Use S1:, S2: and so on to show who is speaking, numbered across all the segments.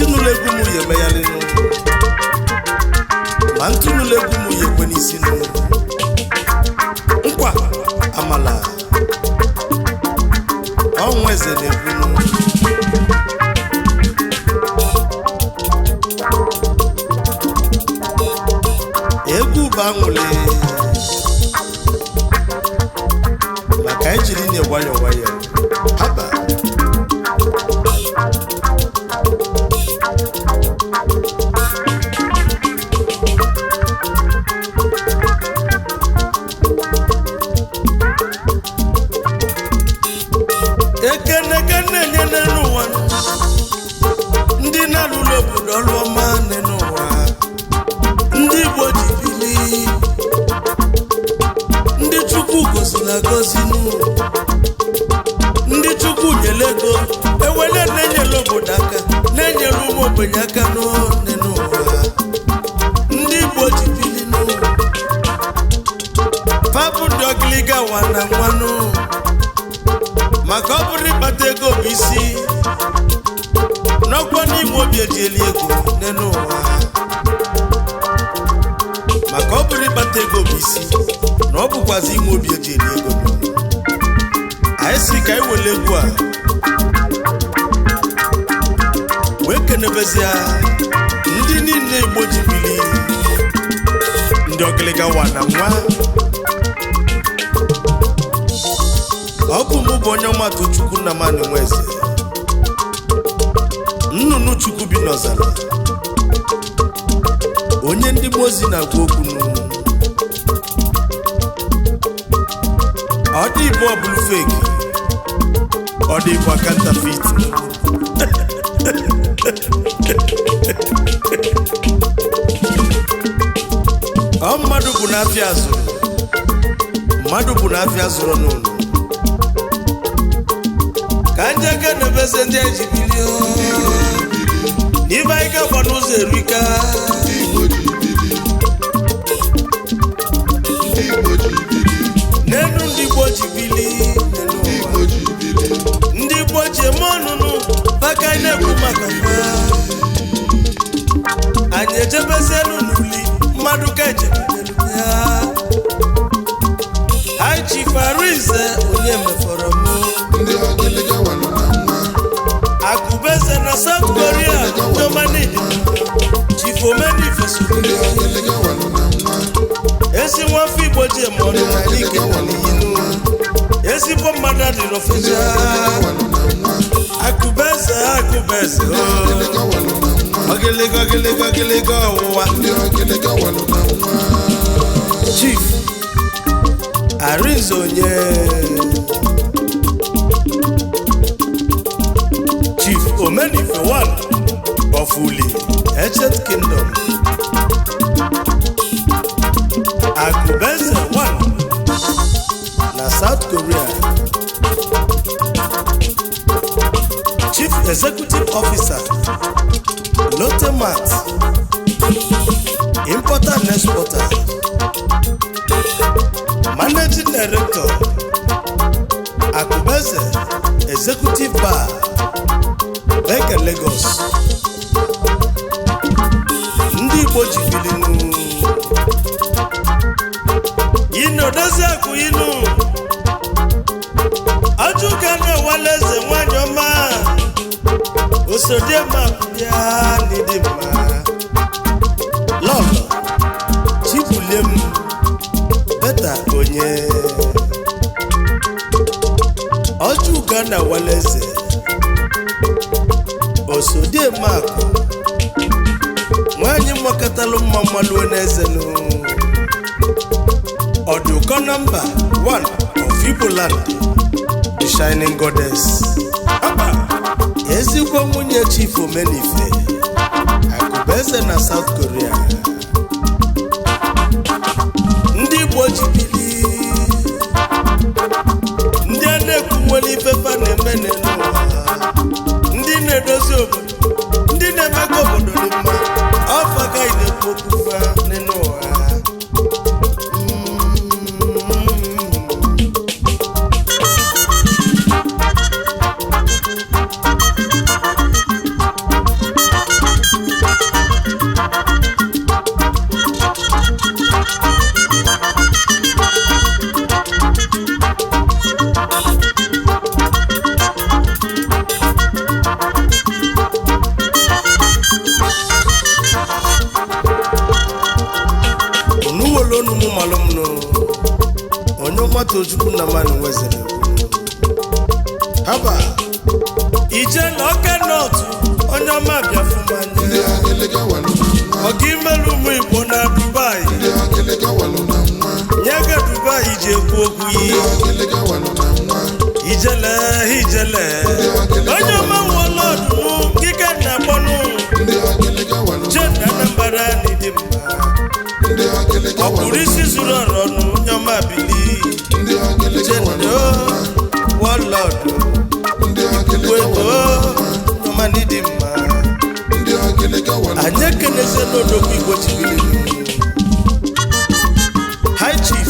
S1: isi n'ụlọ egwu m ya emeghalịnụ ma ntụ n'ụlọ egwu m ya ekwe n'isi nụ nkwa amala Nwaeze na-egwu egwu bụ anwụle maka ejiri nye nwayọ nwayọ haba ekene nye n'ụwa ndị na-alụlụ obodo ọrụ ọma n'ụwa ndị Igbo ji bili ndị Chukwu goziri agozi ndị Chukwu nyere ego ewele na-enyere obodo aka na-enyere ụmụ ogbenye aka n'ụwa ndị Igbo ji bili fabụ ndị Ogiriga wa na nwanụ maka ọ bụrụ ịkpata ego bụ isi n'ọkwa n'ime obi eji eli ego n'ụwa maka ọ bụrụ ịkpata ego bụ isi na ọ bụkwazi ime obi eji eli ego anyị si ka anyị were egwu a wee kenebezia ndị niile Igbo ji bili ndị Ogiriga wa na nwa ọ bụ mụ bụ Onyeoma Tochukwu Nnamani Nwaeze nnụnụ Chukwu bi n'ọzara onye ndị mmụọ ozi na-agwa okwu ọ dị Igbo ọ bụrụ fake ọ dị Igbo counterfeit ọ mmadụ bụ n'afịa azụrụ n'ụlọ ka nje ga na-ebeze ndị eji bili n'ime anyị ga-agba n'ụzọ erika n'elu ndị Igbo ji bili ndị Igbo ji eme ọnụnụ maka anyị na-ekwu maka anyị ejebezielu n'uli mmadụ ka ejebelu ya anyị ji Nwaeze onye mefọrọ m Akubeze na South Korea Nnamani Chief Omeni Fesugide esi nwafọ Igbo ji eme ọnụ na ike n'inu ezigbo mmadụ dị n'ofeja Akubeze Ogiriga ọwụwa Chief Arinze onye Chief Omenife one of Uli, Ancient Kingdom. Akubeze one na South Korea. Chief Executive Officer Lotte Mart, Importer and Exporter. Managing Director Akubeze Executive Bar Beke Lagos ndị Igbo ji bilinu ino dozi akụ inu ajụga na Ewaleze nwanyị ọma osodiema bịa n'ịdị mma lọlọ Chibulem beta onye ọjụga na Ewaleze osodiema akụ nwanyị mwakatalụ mma mmalụ n'ezenu ọdụkọ nọmba 1 of Igbo land the shining goddess ezigbo nwunye Chief Omenife Akubeze na South Korea ndị Igbo ji bili ndị a na-ekwu nwere ifefa na-eme n'ụwa ndị na-edozi obodo ndị na-eme ka obodo dị mma ọfa gaghị na-ekwu okwu fa n'ụwa Tochukwu Nnamani Nwaeze haba ije na ọka n'otu Onyeoma Biafumanya ọga imelu ụmụ Igbo na Dubai nyega Dubai ije ekwu okwu ijele Onyeoma nwọlọdụ kike na akpọnụ jena Anambra n'ịdị mma ọ bụrụ isi zuru ọrụ ọnụ Onyeoma Bili jena nwọlọdụ Igbo Onyeoma n'ịdị mma anyị ekeneze n'odogwu Igbo chibiri High Chief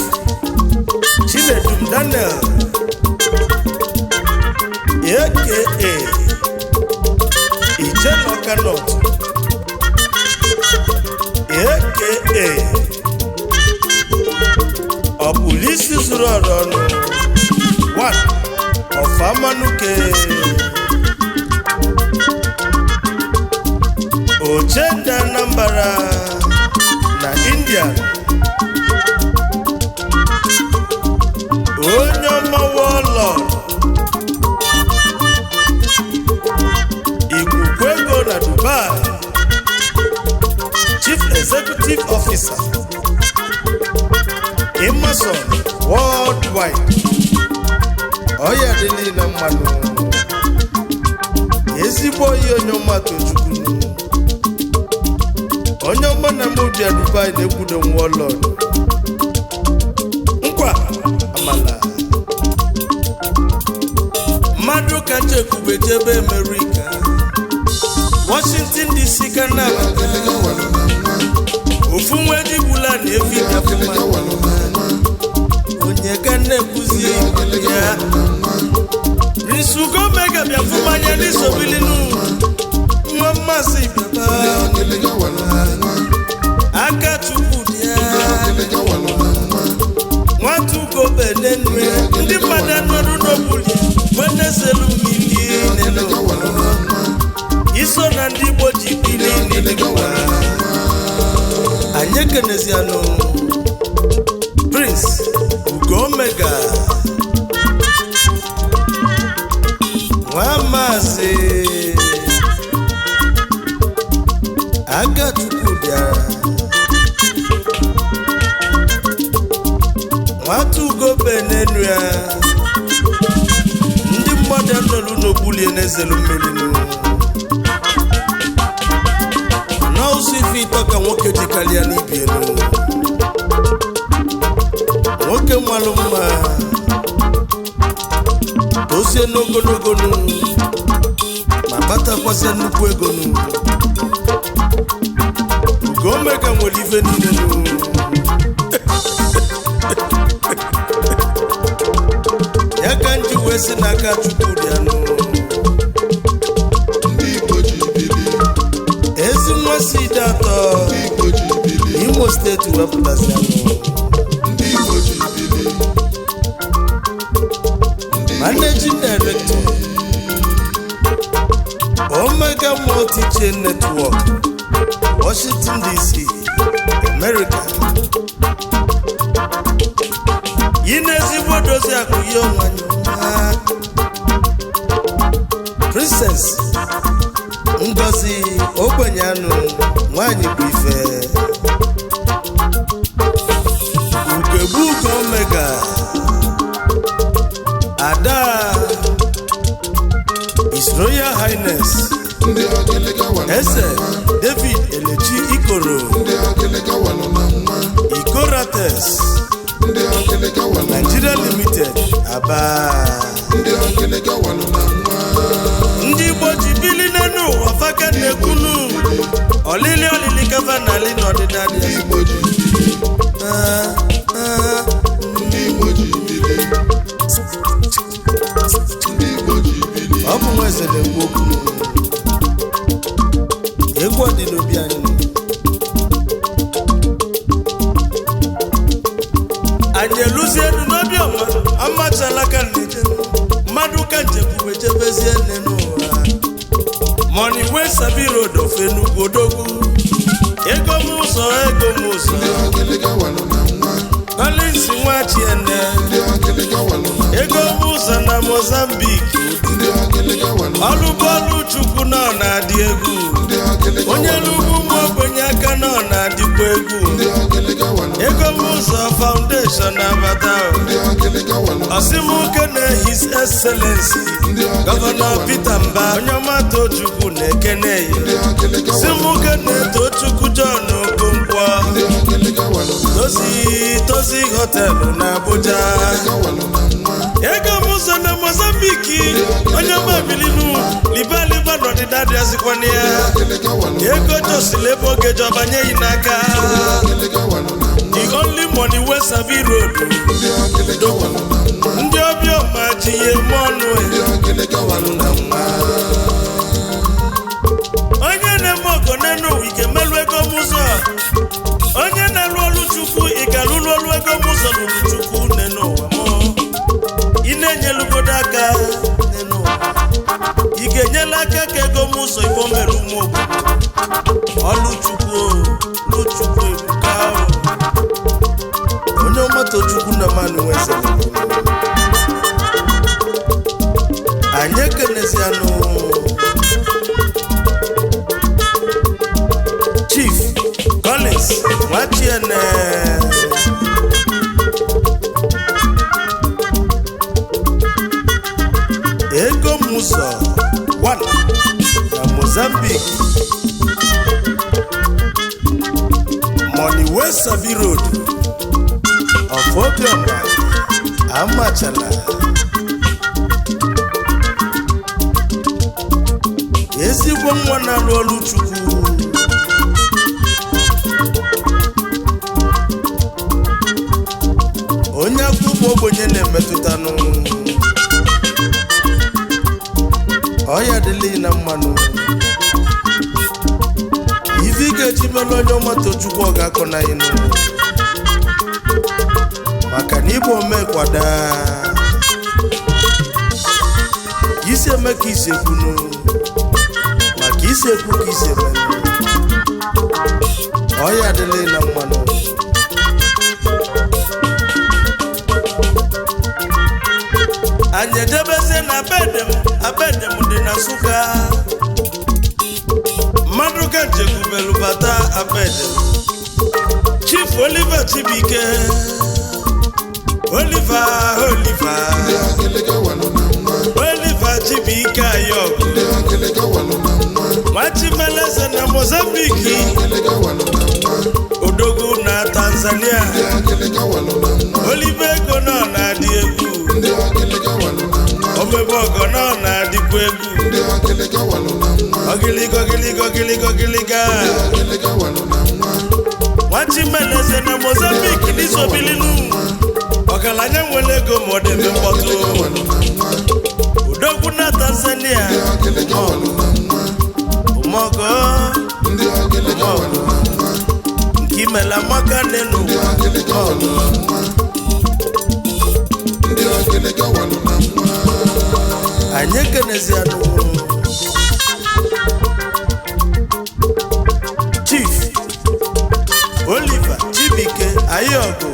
S1: Chinedum Daniel aka Ijenoka North aka Ọbụlisi zuru ọrụ ọnụ one of Amanuke Ojenda Anambra na India Onyeoma Warlord Ikukwego na Dubai Chief Executive Officer Emerson Worldwide Oya dili na mmanụ ezigbo oyi Onyeoma Tochukwu Onyeoma na Mubia Dubai na-ekwudo Warlord nkwa amala mmadụ ka nchekwube jebe America Washington DC Canada ofu nwe dibula na efi Biafumanya onye ka na-ekwuzi ya Risugo Mega Biafumanya n'isobilinu nwa mmasị baba aka Chukwu dị ya nwatu gobe n'enwe ndị mmadụ anọrụ n'ogbuli weneselu mmiri n'ụwa iso na ndị Igbo ji bili n'ịdịkwa anyị ekenezianụ Prince Ugo Omega nwa maazị aka Chukwu bịara nwata ugobe n'enu ya ndị mmadụ anọrụ n'ogbuli n'ezelu mmiri n'ụzọ ife ịtọ ka nwoke ji karịa n'ibi elu nwoke nwalụ mma dozie n'ogologo ma batakwasị nnukwu ego Ugo Omega nwere ife niile ya ka nji wee si n'aka Chukwu dị anụ ezi nwa si dị atọ Imo steeti wepụtazi anụ Managing Director Omega Multi-Chain Network Washington DC America Yinezigbo dozi akụghị onwanyụ Princess Ngozi ogbenye anụ nwanyị bụ ife Ugegbu Ugo Omega Ada His Royal Highness Eze David Elechi Ikoro Ikorates Nigeria Limited Aba ndị Igbo ji bili n'enu ụwa faka na-ekwunu olili kafa na ali n'ọdịda dị ọ bụ Nwaeze na-ekwu okwu egwu dị n'obi anyị eluzie elu n'obi ọma amachala ka nneje mmadụ ka njekwube jebezie nne n'ụwa money wey sabi road of Enugu odogwu ego m ụzọ Collins Nwachiene ego ụzọ na Mozambique ọlụbọọlụ Chukwu nọ na-adị egwu onye lụrụ ụmụ ogbenye aka nọ na-adịkwa egwu ego ụzọ foundation abata ọsịmụke na His Excellency Governor Peter Mba Onyeoma Tochukwu na-ekene ya ọsịmụke na Tochukwu John Okonkwo Tozi Hotel na Abuja ego ụzọ na Mozambique Onyeoma Bilinu liba n'ọdịda dị azịkwana ya ego josile ebe oge jọbanye yi n'aka the only money wey sabi road ndị obiọma ji ihe eme ọnụ onye na-eme ọgọ n'enu ike melụ ego ụzọ onye na-alụ ọlụ Chukwu ị ga-alụlụ ọlụ ego ụzọ lụrụ Chukwu n'enu ụwa ị na-enyelugodo aka n'enu ụwa ị ga-enyela aka ka ego ụzọ Igbo mere ụmụ obodo ọlụ Chukwu ebuka Onyeoma Tochukwu Nnamani Nwaeze anyị ekenezianụ Chief Collins Nwachiene ego ụzọ 1 na Mozambique Money wey sabi road of Obioma Amachala ezigbo nwa na-alụ ọlụ Chukwu onye akwụkwọ ogbenye na-emetụtanụ ọya dịlị na mmanụ ife ị ga-eji melụ Onyeoma Tochukwu ọ ga-akọ na ịnụ maka na Igbo omekwada isi eme ka isi ekwunu maka isi ekwu ka isi eme ọya adịlị na mmanụ anyị ejebezie na abedem dị na Nsụka mmadụ ka njekwubelu bata abedem Chief Oliver Chibike Oliver Chibike ayọgụ Nwachimeleze na Mozambique Odogwu na Tanzania Oliver ego nọ na-adị egwu omebe ọgọ nọ na-adịkwa egwu Ogiriga Nwachimeleze na Mozambique n'isobilinu ọgaranya nwere ego ma ọ dị mkpọtụ Odogwu na Tanzania ụmọgọ nke imela maka n'enu anyị ekenezianụ Chief Oliver Chibike ayọgụ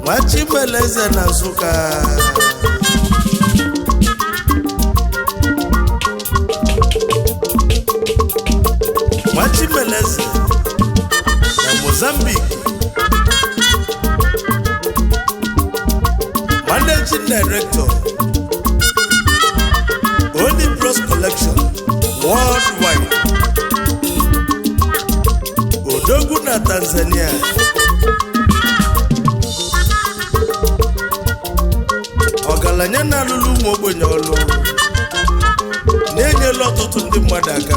S1: Nwachimeleze na Nsụka Nwachimeleze na Mozambique Managing Director Only Bros Collection Worldwide Odogwu na Tanzania ọgaranya na-alụlụ ụmụ ogbenye ọlụ na-enyela ọtụtụ ndị mmadụ aka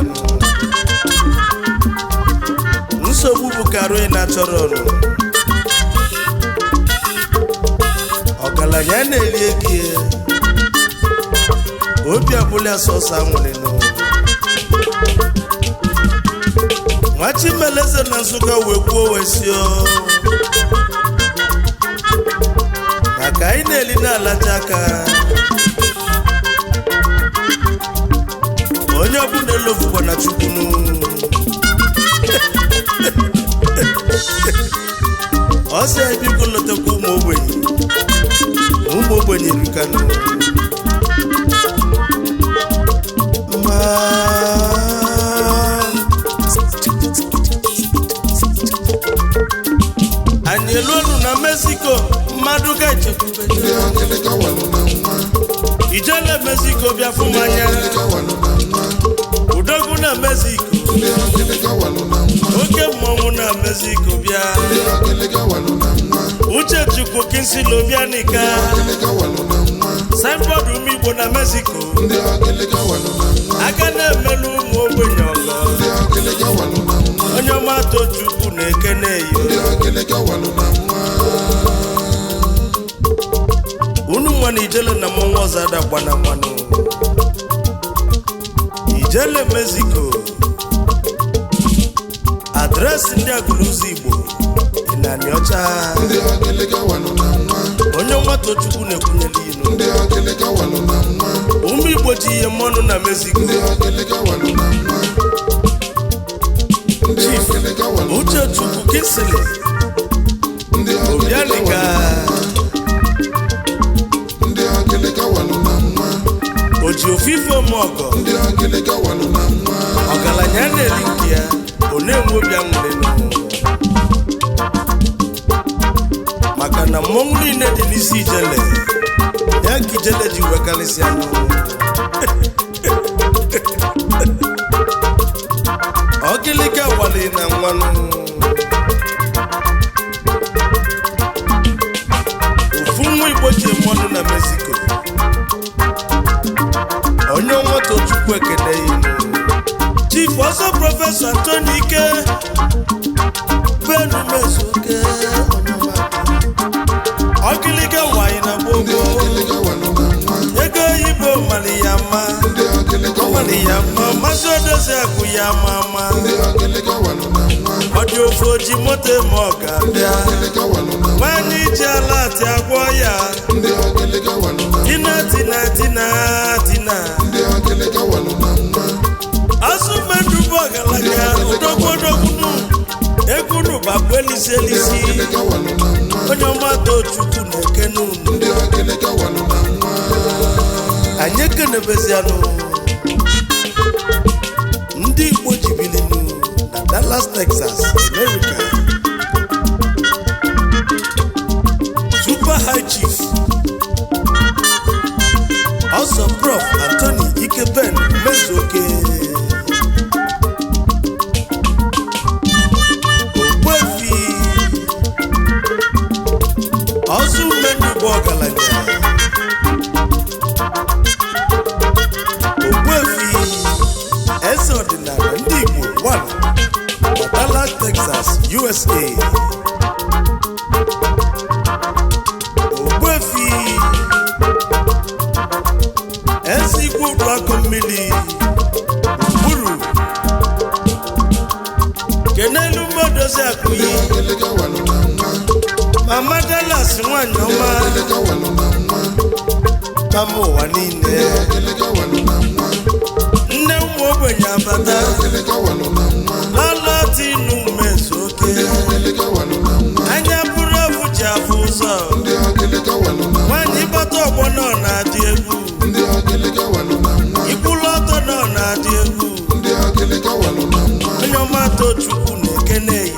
S1: nsogbu bụ karịa na-achọrọ ọrụ ọgaranya na-eri ego obi abụla sọsọ anwụrị Nwachimeleze na Nsụka wee kwuo wesio maka anyị na-eli na-alacha aka onye ọbụla elofukwa na Chukwunu ọsọ ebiko lotekwa ụmụ ogbenye rikanu anyị eluonu na Mexico mmadụ ga-echekwube ijele Mexico bịa fụ mmanya udogwu na Mexico oke mmọnwụ na Mexico bịa Uchechukwu Kinsilo bịa nika signboard ụmụ Igbo na Mexico aka na-emelu ụmụ ogbenye ọgọ Onyeoma Tochukwu na-ekene eyo unu nwa na ijele na mmọnwụ ọzọ adagba na mmanụ ijele Mexico adresị ndị agụlụzọ Igbo ịnanị ọcha Onyeoma Tochukwu na-ekwunyela inu ụmụ Igbo ji ihe mmanụ na Mexico Chief Uchechukwu Kinsili Obianika oji ofife ọmọgọ ọgaranya na-eri nke ya ọ na-enwe obi aṅụrị maka na mmọnwụ niile dị n'isi ijele ya ka ijele ji wekarịsịa Ogiriga wali na nwanụ ofu nwa Igbo ji mmanụ na Mexico Onyeoma Tochukwu ekene inu Chief ọsọ Prọfesọ Antoni Ike Benu Mezuke Ogiriga wali na gbogbo ego Igbo Maliyama Mazi Odozi akụ ya mama ọdị ofu oji moto ma ọ ga-abịa nwanyị iji ala ati agwọ ya tina asụmendụbụ ọgaranya odogwudogwunu egwuru babụ elisi Onyeoma Tochukwu na-ekene unu anyị ekenebezianụ ndị Igbo ji bilinu na Dallas, Texas, America Super High Chief also Prof Antoni Ike Ben Mezuke Ogbuefi ọzọ umendụbụ ọgaranya Ogbuefi eze ọdịnala ndị Igbo Wara na Dallas, Texas, USA Ogbuefi eze Igbo Ụdọakụ mmiri gburu kenelu Odozi akụ yi Mama Dallas nwanyị ọma mama ụwa niile nne ụmụ ogbenye abata Latinu Mezuke anya bụrụ ọfụ ji afụ ụzọ nwanyị bata ọgbọ nọ na-adị egwu ikwulu ọtọ nọ na-adị egwu Onyeoma Tochukwu na-ekene eyi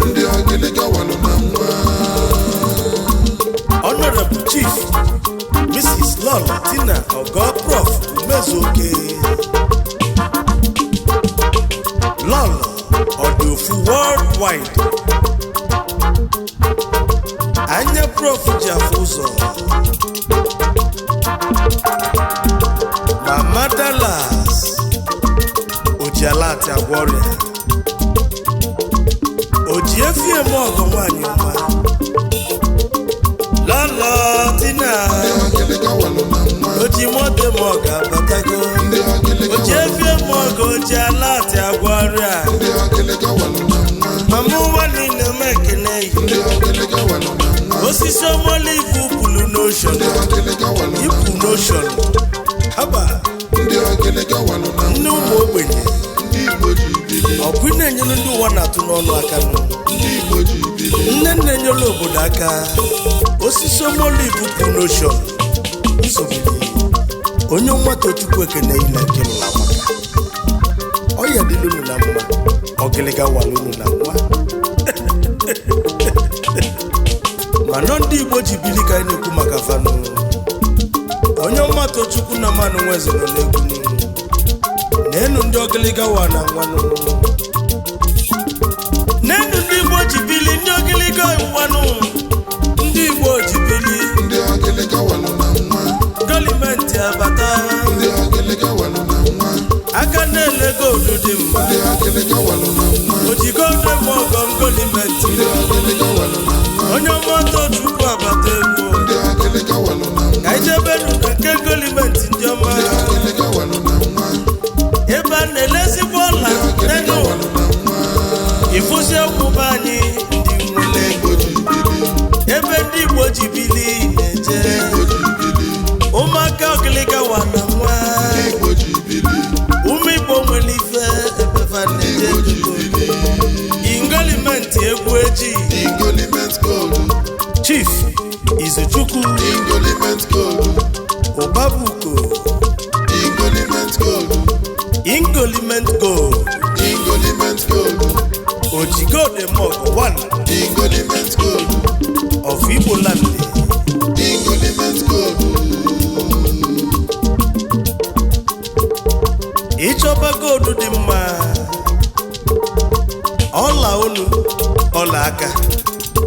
S1: Honorable Chief Mrs. Lola Tina Ogo Prof Mezuke Lola Odiofu Worldwide anya Prof ji afụ ụzọ Mama Dallas ojialati agwọrịa oji efi eme ọgọ nwanyị ọma Lola Tina oji moto ma ọ ga-abatago oji efi eme ọgọ ojialati agwọrịa mama ụwa niile m ekene osisi ọmọlivu pụrụ n'oshọn ipu n'oshọn haba nne ụmụ ogbenye na-enyelu ndị ụwa na-atụ n'ọnụ aka nne nne enyelu obodo aka osisi omolivu bụ n'oshọn nsobili Onyeoma Tochukwu ekene ile kelụla maka ọya dịlunu na mma Ogiriga walunu na nwa mana ndị Igbo ji bili ka anyị na-ekwu maka fanụ Onyeoma Tochukwu Nnamani Nwaeze nọ n'egwu n'enu ndị Ogiriga wa na nwanụ n'enu ndị Igbo ji bili ndị Ogiriga wanụ ndị Igbo ji bili
S2: ndị Ogiriga walụ na nwa
S1: gọọmenti abata
S2: ndị Ogiriga walụ na nwa
S1: aka na-ele goolu dị mma
S2: ndị Ogiriga walụ na nwa
S1: ojigodo eme ọgọm gọọmenti
S2: ndị Ogiriga walụ na nwa
S1: Onyeoma Tochukwu abata egwu
S2: ndị Ogiriga walụ na nwa
S1: ka ijebenu na nke gọọmenti ndị ọma
S2: ndị Ogiriga walụ na nwa
S1: ebe a na-elezigbo ọla n'enu ịfụzi okwuba anyị ndị nwere ebe ndị Igbo ji bili na-eje ụmụaka Ogiriga wa na nwa ụmụ Igbo nwere ife ebefa na-eje ingọlimenti egwu eji Chief Izuchukwu Ụbabuko Ingoliment Gold Ojigode Mogo 1 of Igbo land ịchọba gold dị mma ọla olu ọla aka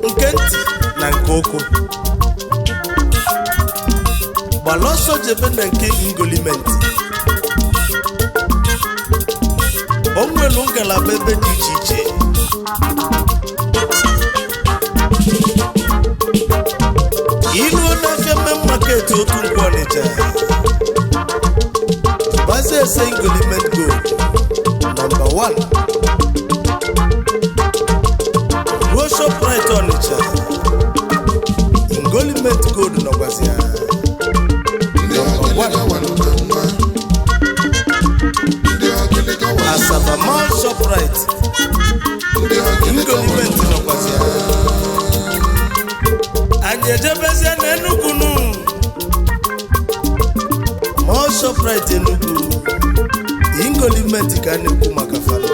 S1: nke ntị na nke ụkwụ gbala ọsọ jebe na nke Ingoliment o nwere ngalaba ebe dị iche iche iluo n'afịa main market otu Nkwọ Ọnịcha gbazie ese Ingoliment Gold nọmba 1 ruo Shoprite Ọnịcha Ingoliment Gold nọgwazi ya Asaba Mall Shoprite Ingoliment nọkwazi ya anyị ejebezie na Enugu Mall Shoprite Enugu Ingoliment ka a na-ekwu maka fana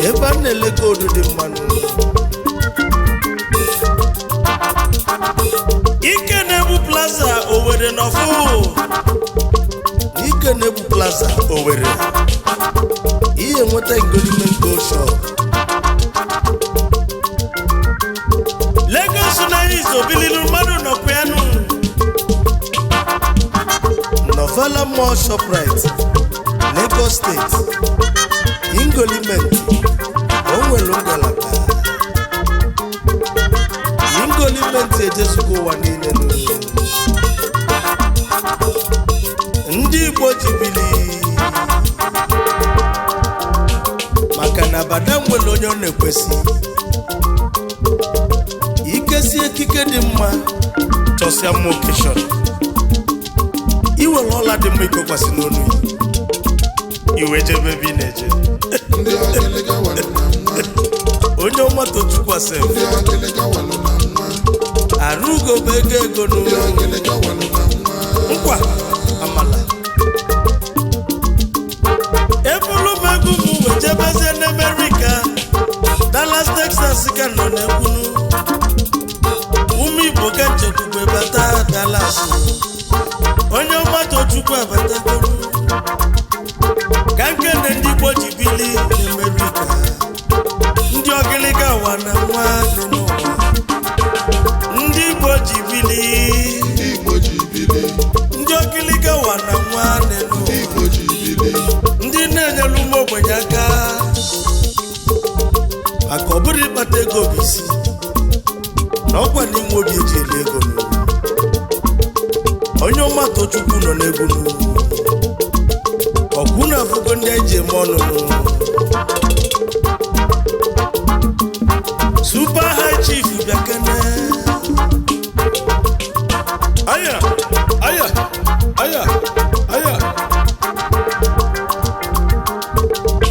S1: ebe a na-ele gold dị mmanụ Ike na-ebu Plaza Owerri n'ọfụ Ike na-ebu Plaza Owerri ihe nweta Ingoliment Gold Shop Lagos na izobililu mmadụ nọkwa ya nụ Novella Mall Shoprite Lagos State Ingoliment o nwere ngalaba Ingoliment ejezugo ụwa niile ndị Igbo ji bili maka na Abada nwere onye ọ na-ekwesị ikesi ekike dị mma chọsịa mma okeshọn iwere ọla dị mma ikokwasị n'onu iwe jebe ebe ị na-eje Onyeoma Tochukwu asem arụgo bụ ego n'ụlọ nkwa amala ebulu m egwu m wee jebezie n'Amerika Dallas Texas ka nọ n'ekwunu ụmụ Igbo ka nchekwube bata Dallas Onyeoma Tochukwu abatagoro ka nkene ndị Igbo ji bili n'Amerika ndị Ogiriga wa na nwa n'ụwa ndị Igbo ji bili ndị Ogiriga wa na nwa n'ụwa ndị na-enyelu ụmụ ogbenye aka maka ọ bụrụ ịkpata ego bụ isi na ọkwa n'inwe obi eji ele ego Onyeoma Tochukwu nọ n'egwu ọgwụ na afụgo ndị anyị ji eme ọnụ Super High Chief bịakene aya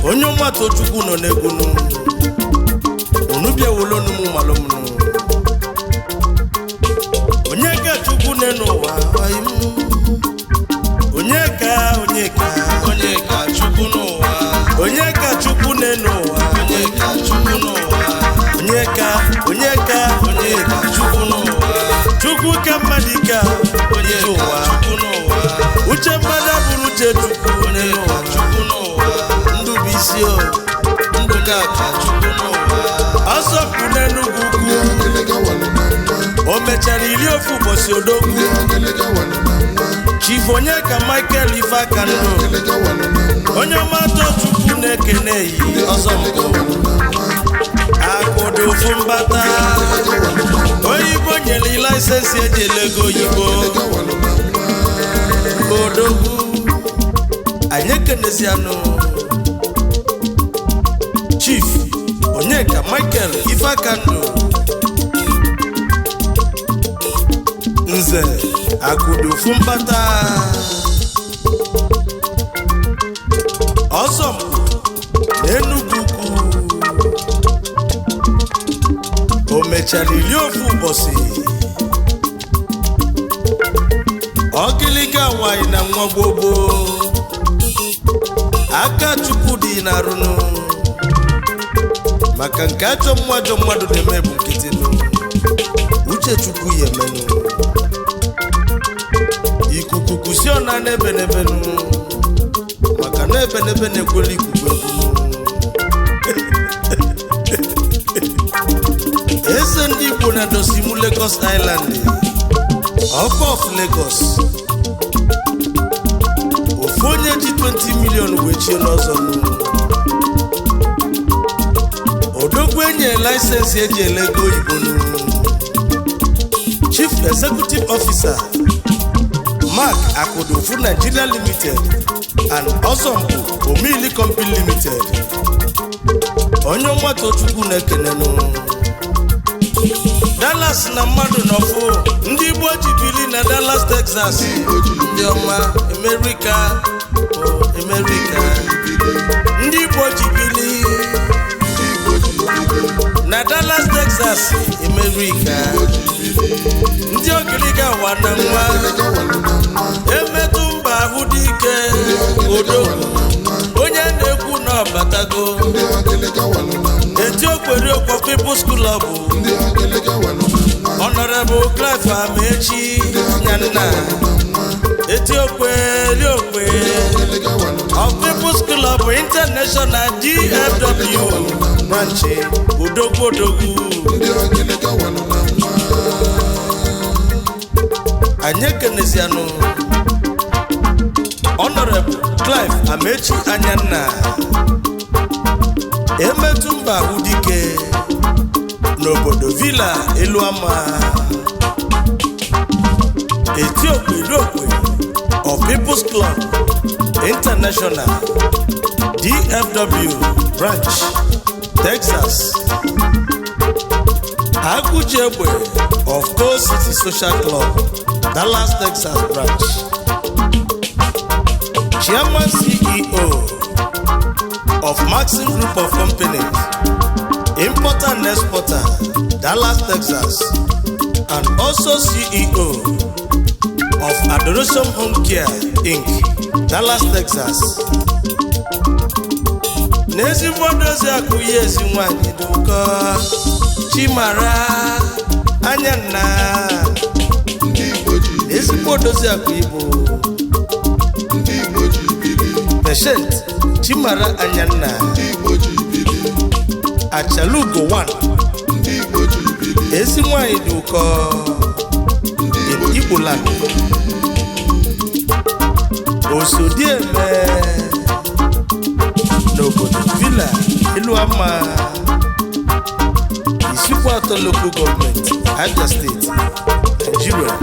S1: Onyeoma Tochukwu nọ n'egwu unu bịa wolo n'ụmụ malụmụ onye ka Chukwu nọ n'ụwa onye ka Chukwu n'ụwa onye ka Chukwu nọ n'ụwa onye ka Chukwu n'ụwa Chukwu ka mmadụ ka onye ụwa uche mmadụ bụrụ uche Chukwu n'ụwa ndụ bụ isi o ndụ ka Chukwu n'ụwa ọsọ pụ n'Enugu ugwu o mechara iri ofu ụbọchị odogwu Chief Onyeka Michael Ifeakanụ Onyeoma Tochukwu na-ekene yi ọzọ akụdo ofu mbata oyibo nyere laịsensị eji elego oyibo odogwu anyị ekenezianụ Chief Onyeka Michael Ifeakanụ Nze akụdo ofu mbata ọzọ n'Enugu ukwu o mechara iri ofu ụbọchị Ogiriga nwanyị na nwa gbogbo aka Chukwu dị n'arụnụ maka nke ajọ mmadụ na-eme bụ nkịtị uche Chukwu ya emenụ ikuku kusi ọ na n'ebe maka na ebe na-ekweli ikuku eze ndị Igbo na dosimu Lagos Island Ọkọ of Lagos ofu onye ji 20 million wee chie n'ọzọ odogwu enye laịsensị eji elego oyibo Chief Executive Officer Mark Akodofu Nigeria Limited and Ozombu Omili Company Limited Onyeoma Tochukwu na-ekenenụ Dallas na mmadụ n'ọfụ ndị Igbo ji bili na Dallas, Texas ndị ọma America ndị Igbo ji bili na Dallas, Texas America ndị Ogiriga wana nwa emetụ mba ahụ dị ike odogwu onye na-ekwu na ọbatago Etiokperi Okwo People's Club Honorable Clive Amechi Nyanna Etiokperi Okwe of People's Club International DFW branch odogwu anyị ekenezianụ Honorable Clive Amechi Nyanna emetụ mba ahụ dike n'obodo Villa Eluama Etiokperi Okwe of People's Club International DFW branch Texas Agujegbe of Coal City Social Club Dallas, Texas branch Chairman CEO of Maxim Group of Companies Importer and Exporter Dallas, Texas and also CEO of Adoration Home Care Inc. Dallas, Texas n'ezigbo dozi akụghị ezi nwanyị dụkọ Chimara Anyanna ezigbo dozi akụ Igbo Patient Chimara Anyanna Achalugo 1 ezi nwanyị dụkọ Igbo land Osodieme n'obodo Villa Eluama Isikwuato Local Government Abia State Nigeria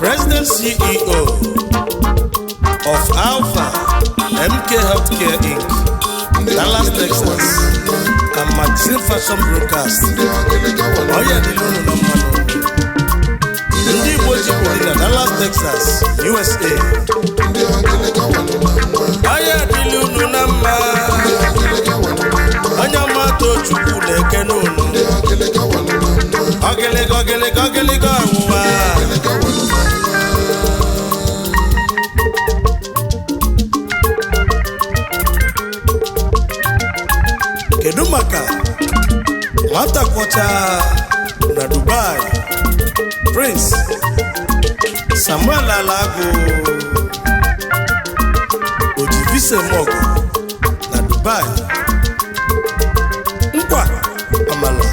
S1: President CEO of Alpha MK Healthcare Inc. Dallas, Texas and Maxim Fashion Broadcast Oya Dilono na mmanụ ndị Igbo jikọrọ na Dallas, Texas, USA. ogiliga ọnwụwa
S2: Ogiliga walụ na nwa.
S1: kedu maka nwata kwọcha na Dubai Prince Samuel Alago Ojivise Mogo na Dubai nkwa amala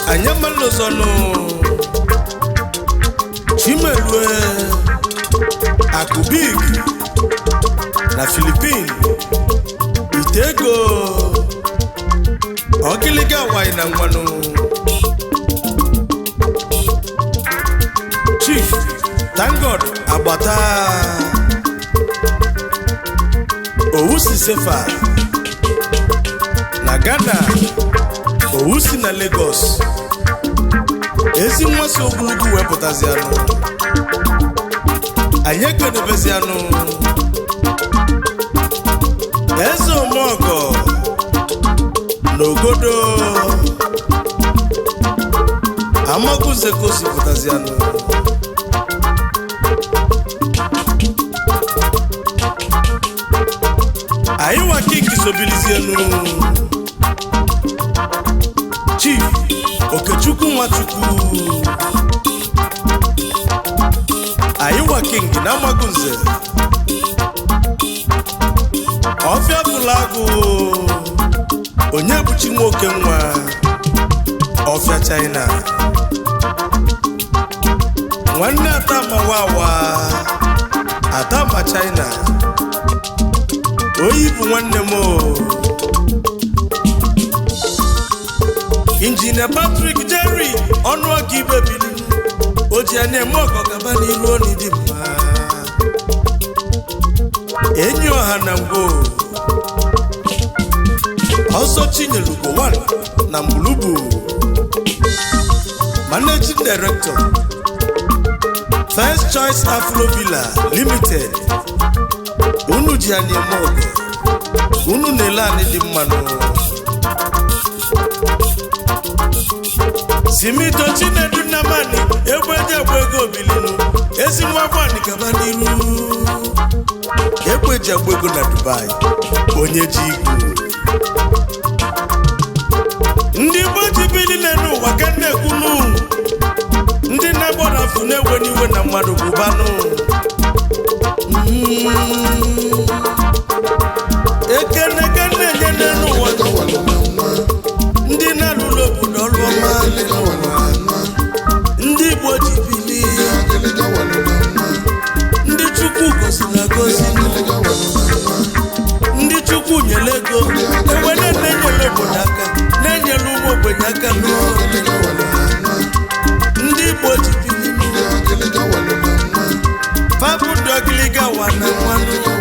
S1: anyamalozonu Chimelue Akubig na Philippines Itego Ogiliga wai na nwanu Chief Thank God Agbata Owusi Sefa na Ghana Owusi na Lagos ezi nwasi ogologo wepụtazianụ anyị ekenebezianụ eze omeọgọ n'ogodo amaguze kosipụtazianụ anyị wa king sobilizienu Chief Okechukwu Nwachukwu anyị wa king na amagunze ọfịa bụlagụ onye buchi nwoke nwa ọfịa China nwanne Atama wawa Atama China oyi bụ nwanne m Injinia Patrick Jerry ọnụọgụ ibe Bili oji anya eme ọgọ gaba n'iru oni dị mma enyi ọha na ngwo ọzọ Chinyelugo 1 na Mbulubu Managing Director First Choice Afro Villa Limited unu ji anya eme ọgọ unu na-ele anyị dị mmanụ Simito Chinedu Nnamani egbeje ego Bilinu ezi nwa gbani gaba n'iru egbeje ego na Dubai onye ji igu ndị Igbo ji Bili n'ụwa ka na-ekwunu ndị na-agbọrọfụ na-ewe n'iwe na mmadụ bụbanụ ekene ka na-enye n'ụwa
S2: Ogiliga walụ na nwa.
S1: ndị na-alụlụ obodo ọrụ ọma
S2: Ogiliga walụ na nwa.
S1: ndị Igbo ji Bili
S2: Ogiliga walụ na nwa.
S1: ndị Chukwu goziri agozi
S2: Ogiliga walụ na nwa.
S1: ndị Chukwu nyere ego ewere na-enyere obodo aka na-enyere ụmụ ogbenye aka
S2: Ogiliga walụ na nwa.
S1: ndị Igbo ji Bili
S2: Ogiliga walụ na nwa.
S1: fabụ ndị Ogiliga wa na nwanụ